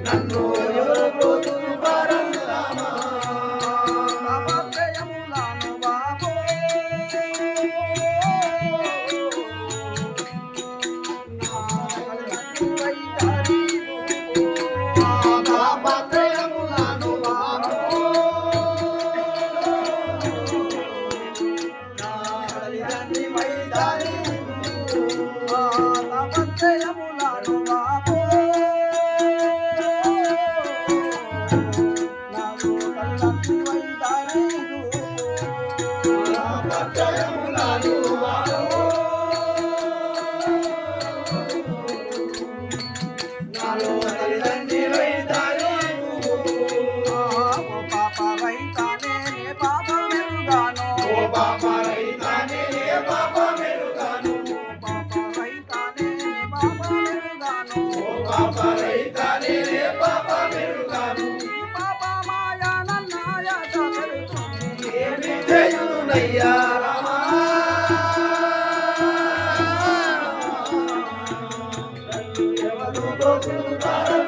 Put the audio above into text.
నన్ను ఎవరు బ్రోతులుతారం రామా తాపత్రయములను బాబో తాపత్రయములను బాబో నా తల్లిదండ్రి వైదారి తాపత్రయములను బాబో నాలో కళ్ళంటి వైదారి తాపత్రయములను బాబో నాలో తల్లిదండ్రి వైదారి ఓ పాప రైతానే నే పాప మెరుగాను ఓ పాప రైతానే నే పాప మెరుగాను పాప రైతానే నే పాప మెరుగాను ఓ పాప రైతానే నే పాప మెరుగాను ఈ పాప మాయా నన్నాయ తగలుతుంది ఏమి చేయునయ్యా రామా ఎవరు బ్రోతులుతారం